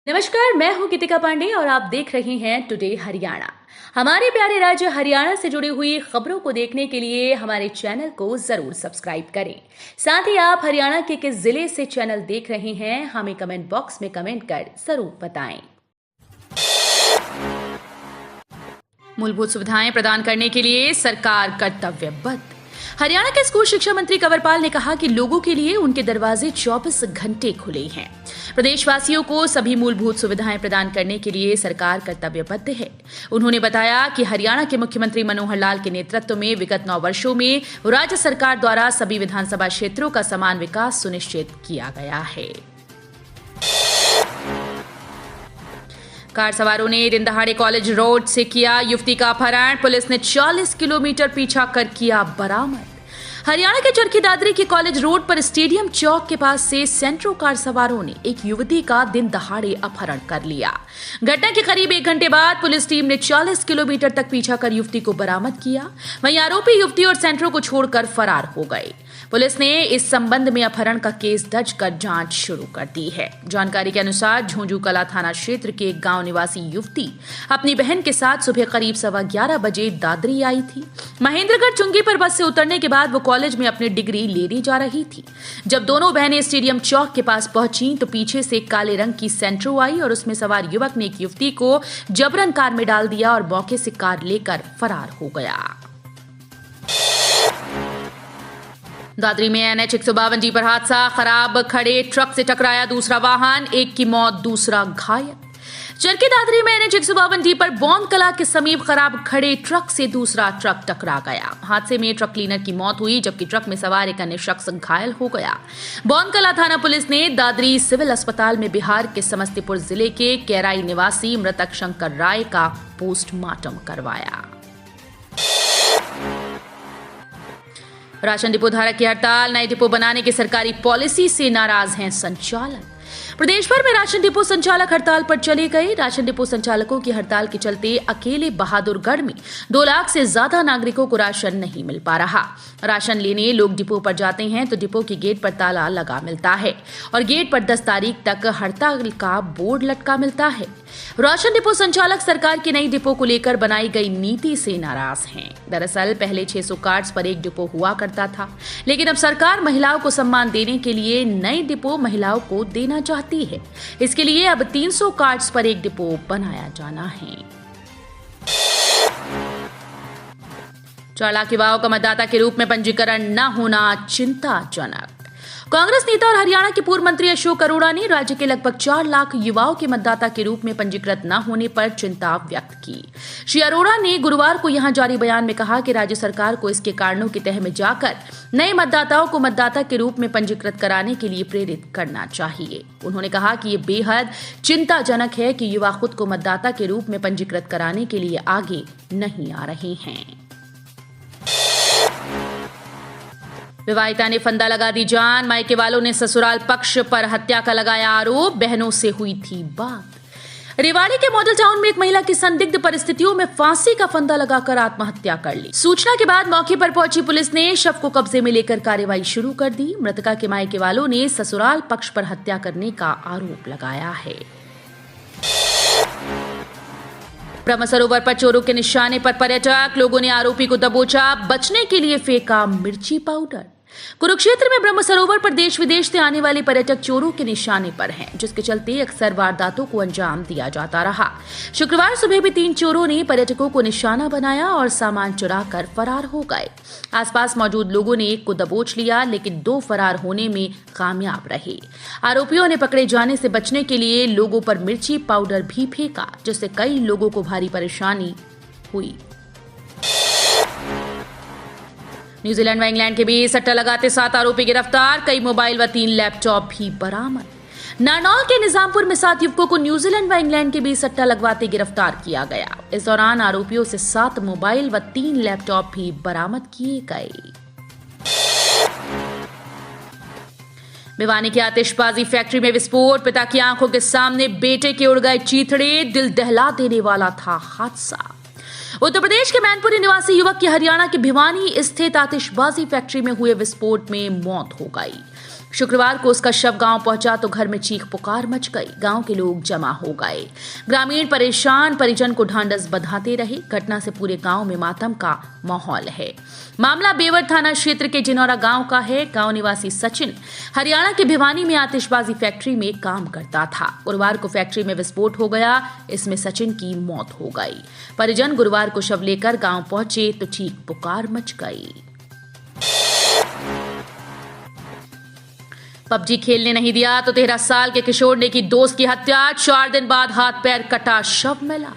नमस्कार, मैं हूं गीतिका पांडे और आप देख रहे हैं टुडे हरियाणा। हमारे प्यारे राज्य हरियाणा से जुड़ी हुई खबरों को देखने के लिए हमारे चैनल को जरूर सब्सक्राइब करें। साथ ही आप हरियाणा के किस जिले से चैनल देख रहे हैं हमें कमेंट बॉक्स में कमेंट कर जरूर बताएं। मूलभूत सुविधाएं प्रदान करने के लिए सरकार कर्तव्यबद्ध। हरियाणा के स्कूल शिक्षा मंत्री कंवरपाल ने कहा कि लोगों के लिए उनके दरवाजे 24 घंटे खुले हैं। प्रदेशवासियों को सभी मूलभूत सुविधाएं प्रदान करने के लिए सरकार कर्तव्यबद्ध है। उन्होंने बताया कि हरियाणा के मुख्यमंत्री मनोहर लाल के नेतृत्व में विगत 9 वर्षों में राज्य सरकार द्वारा सभी विधानसभा क्षेत्रों का समान विकास सुनिश्चित किया गया है। कार सवारों ने दिन दहाड़े कॉलेज रोड से किया युवती का अपहरण। पुलिस ने 40 किलोमीटर पीछा कर किया बरामद। हरियाणा के चरखी दादरी के कॉलेज रोड पर स्टेडियम चौक के पास से सेंट्रो कार सवारों ने एक युवती का दिन दहाड़े अपहरण कर लिया। घटना के करीब 1 घंटे बाद पुलिस टीम ने 40 किलोमीटर तक पीछा कर युवती को बरामद किया। वहीं आरोपी युवती और सेंट्रो को छोड़कर फरार हो गए। पुलिस ने इस संबंध में अपहरण का केस दर्ज कर जांच शुरू कर दी है। जानकारी के अनुसार झुंझुनू कला थाना क्षेत्र के एक गांव निवासी युवती अपनी बहन के साथ सुबह करीब 11:15 बजे दादरी आई थी। महेंद्रगढ़ चुंगी पर बस से उतरने के बाद वो कॉलेज में अपनी डिग्री लेने जा रही थी। जब दोनों बहनें स्टेडियम चौक के पास पहुंची तो पीछे से काले रंग की सेंट्रो आई और उसमें सवार युवक ने एक युवती को जबरन कार में डाल दिया और मौके से कार लेकर फरार हो गया। दादरी में NH 152 पर हादसा। खराब खड़े ट्रक से टकराया दूसरा वाहन, एक की मौत दूसरा घायल। चरखी दादरी में NH 152 पर बौंद कला के समीप खराब खड़े ट्रक से दूसरा ट्रक टकरा गया। हादसे में ट्रक क्लीनर की मौत हुई जबकि ट्रक में सवार एक अन्य शख्स घायल हो गया। बौंद कला थाना पुलिस ने दादरी सिविल अस्पताल में बिहार के समस्तीपुर जिले के केराई निवासी मृतक शंकर राय का पोस्टमार्टम करवाया। राशन डिपो धारक की हड़ताल। नए डिपो बनाने की सरकारी पॉलिसी से नाराज हैं संचालक। प्रदेश भर में राशन डिपो संचालक हड़ताल पर चले गए। राशन डिपो संचालकों की हड़ताल के चलते अकेले बहादुरगढ़ में 2 लाख से ज्यादा नागरिकों को राशन नहीं मिल पा रहा। राशन लेने लोग डिपो पर जाते हैं तो डिपो के गेट पर ताला लगा मिलता है और गेट पर 10 तारीख तक हड़ताल का बोर्ड लटका मिलता है। राशन डिपो संचालक सरकार की नई डिपो को लेकर बनाई गई नीति से नाराज हैं। दरअसल पहले 600 कार्ड्स पर एक डिपो हुआ करता था, लेकिन अब सरकार महिलाओं को सम्मान देने के लिए नई डिपो महिलाओं को देना चाहती है। इसके लिए अब 300 कार्ड्स पर एक डिपो बनाया जाना है। 4 लाख युवाओं का मतदाता के रूप में पंजीकरण न होना चिंताजनक। कांग्रेस नेता और हरियाणा के पूर्व मंत्री अशोक अरोड़ा ने राज्य के लगभग 4 लाख युवाओं के मतदाता के रूप में पंजीकृत न होने पर चिंता व्यक्त की। श्री अरोड़ा ने गुरुवार को यहां जारी बयान में कहा कि राज्य सरकार को इसके कारणों की तह में जाकर नए मतदाताओं को मतदाता के रूप में पंजीकृत कराने के लिए प्रेरित करना चाहिए। उन्होंने कहा कि ये बेहद चिंताजनक है कि युवा खुद को मतदाता के रूप में पंजीकृत कराने के लिए आगे नहीं आ रहे हैं। विवाहिता ने फंदा लगा दी जान। मायके वालों ने ससुराल पक्ष पर हत्या का लगाया आरोप। बहनों से हुई थी बात। रेवाड़ी के मॉडल टाउन में एक महिला की संदिग्ध परिस्थितियों में फांसी का फंदा लगाकर आत्महत्या कर ली। सूचना के बाद मौके पर पहुंची पुलिस ने शव को कब्जे में लेकर कार्रवाई शुरू कर दी। मृतका के मायके वालों ने ससुराल पक्ष पर हत्या करने का आरोप लगाया है। ब्रह्म सरोवर पर चोरों के निशाने पर पर्यटक। लोगों ने आरोपी को दबोचा, बचने के लिए फेंका मिर्ची पाउडर। कुरुक्षेत्र में ब्रह्म सरोवर पर देश विदेश से आने वाले पर्यटक चोरों के निशाने पर हैं, जिसके चलते अक्सर वारदातों को अंजाम दिया जाता रहा। शुक्रवार सुबह भी 3 चोरों ने पर्यटकों को निशाना बनाया और सामान चुराकर फरार हो गए। आसपास मौजूद लोगों ने एक को दबोच लिया, लेकिन 2 फरार होने में कामयाब रहे। आरोपियों ने पकड़े जाने से बचने के लिए लोगों पर मिर्ची पाउडर भी फेंका, जिससे कई लोगों को भारी परेशानी हुई। न्यूजीलैंड व इंग्लैंड के बीच सट्टा लगाते 7 आरोपी गिरफ्तार। कई मोबाइल व 3 लैपटॉप भी बरामद। नारनौल के निजामपुर में 7 युवकों को न्यूजीलैंड व इंग्लैंड के बीच सट्टा लगवाते गिरफ्तार किया गया। इस दौरान आरोपियों से 7 मोबाइल व 3 लैपटॉप भी बरामद किए गए। भिवानी की आतिशबाजी फैक्ट्री में विस्फोट। पिता की आंखों के सामने बेटे के उड़ गए चीथड़े। दिल दहला देने वाला था हादसा। उत्तर प्रदेश के मैनपुरी निवासी युवक की हरियाणा के भिवानी स्थित आतिशबाजी फैक्ट्री में हुए विस्फोट में मौत हो गई। शुक्रवार को उसका शव गांव पहुंचा तो घर में चीख पुकार मच गई। गांव के लोग जमा हो गए। ग्रामीण परेशान परिजन को ढांढस बंधाते रहे। घटना से पूरे गांव में मातम का माहौल है। मामला बेवर थाना क्षेत्र के जिनौरा गांव का है। गांव निवासी सचिन हरियाणा के भिवानी में आतिशबाजी फैक्ट्री में काम करता था। गुरुवार को फैक्ट्री में विस्फोट हो गया। इसमें सचिन की मौत हो गई। परिजन गुरुवार को शव लेकर गांव पहुंचे तो चीख पुकार मच गई। पबजी खेलने नहीं दिया तो 13 साल के किशोर ने की दोस्त की हत्या। 4 दिन बाद हाथ पैर कटा, शव मिला।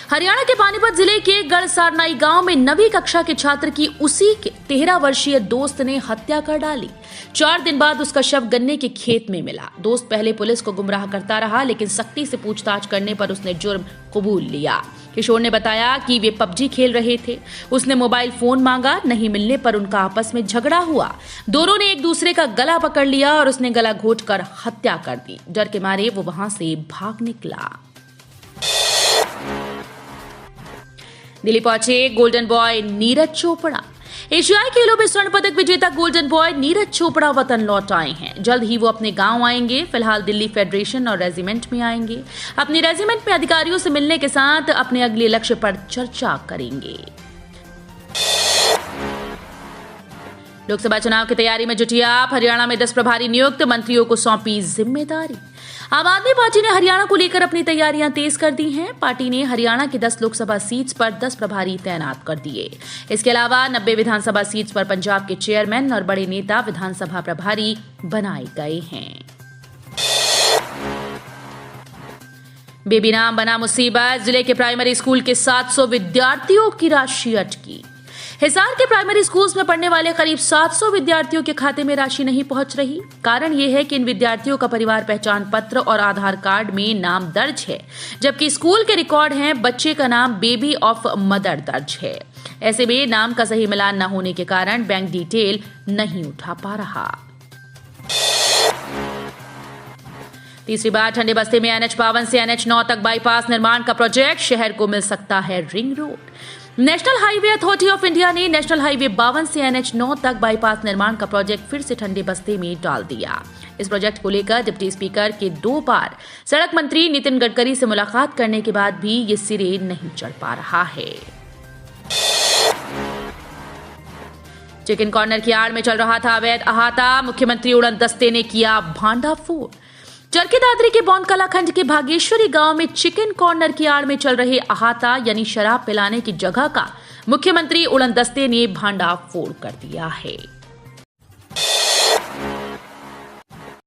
हरियाणा के पानीपत जिले के गढ़सारनाई गांव में 9वीं कक्षा के छात्र की उसी के 13 वर्षीय दोस्त ने हत्या कर डाली। 4 दिन बाद उसका शव गन्ने के खेत में मिला। दोस्त पहले पुलिस को गुमराह करता रहा, लेकिन सख्ती से पूछताछ करने पर उसने जुर्म कबूल लिया। किशोर ने बताया कि वे पबजी खेल रहे थे। उसने मोबाइल फोन मांगा, नहीं मिलने पर उनका आपस में झगड़ा हुआ। दोनों ने एक दूसरे का गला पकड़ लिया और उसने गला घोंटकर हत्या कर दी। डर के मारे वो वहां से भाग निकला। दिल्ली पहुंचे गोल्डन बॉय नीरज चोपड़ा। एशियाई खेलों में स्वर्ण पदक विजेता गोल्डन बॉय नीरज चोपड़ा वतन लौट आए हैं। जल्द ही वो अपने गांव आएंगे। फिलहाल दिल्ली फेडरेशन और रेजिमेंट में आएंगे। अपने रेजिमेंट में अधिकारियों से मिलने के साथ अपने अगले लक्ष्य पर चर्चा करेंगे। लोकसभा चुनाव की तैयारी में जुटी आप। हरियाणा में 10 प्रभारी नियुक्त, मंत्रियों को सौंपी जिम्मेदारी। आम आदमी पार्टी ने हरियाणा को लेकर अपनी तैयारियां तेज कर दी हैं। पार्टी ने हरियाणा की 10 लोकसभा सीट्स पर 10 प्रभारी तैनात कर दिए। इसके अलावा 90 विधानसभा सीट्स पर पंजाब के चेयरमैन और बड़े नेता विधानसभा प्रभारी बनाए गए हैं। बेबी नाम बना मुसीबत। जिले के प्राइमरी स्कूल के 700 विद्यार्थियों की राशि अटकी। हिसार के प्राइमरी स्कूल्स में पढ़ने वाले करीब 700 विद्यार्थियों के खाते में राशि नहीं पहुंच रही। कारण यह है कि इन विद्यार्थियों का परिवार पहचान पत्र और आधार कार्ड में नाम दर्ज है, जबकि स्कूल के रिकॉर्ड हैं बच्चे का नाम बेबी ऑफ मदर दर्ज है। ऐसे में नाम का सही मिलान न होने के कारण बैंक डिटेल नहीं उठा पा रहा। तीसरी बार ठंडे बस्ते में NH52 से NH9 तक बाईपास निर्माण का प्रोजेक्ट। शहर को मिल सकता है ring road. National highway authority of India ने नेशनल हाईवे 52 से NH9 तक बाईपास निर्माण का प्रोजेक्ट फिर से ठंडे बस्ते में डाल दिया। इस प्रोजेक्ट को लेकर डिप्टी स्पीकर के 2 बार सड़क मंत्री नितिन गडकरी से मुलाकात करने के बाद भी ये सिरे नहीं चढ़ पा रहा है। चिकन कॉर्नर की आड़ में चल रहा था अवैध अहाता। मुख्यमंत्री उड़न दस्ते ने किया भांडाफोड़। चरखी दादरी के बौनकला खंड के भागेश्वरी गांव में चिकन कॉर्नर की आड़ में चल रहे अहाता यानी शराब पिलाने की जगह का मुख्यमंत्री उड़न दस्ते ने भांडाफोड़ कर दिया है।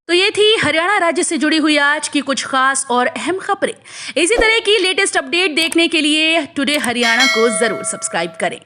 तो ये थी हरियाणा राज्य से जुड़ी हुई आज की कुछ खास और अहम खबरें। इसी तरह की लेटेस्ट अपडेट देखने के लिए टुडे हरियाणा को जरूर सब्सक्राइब करें।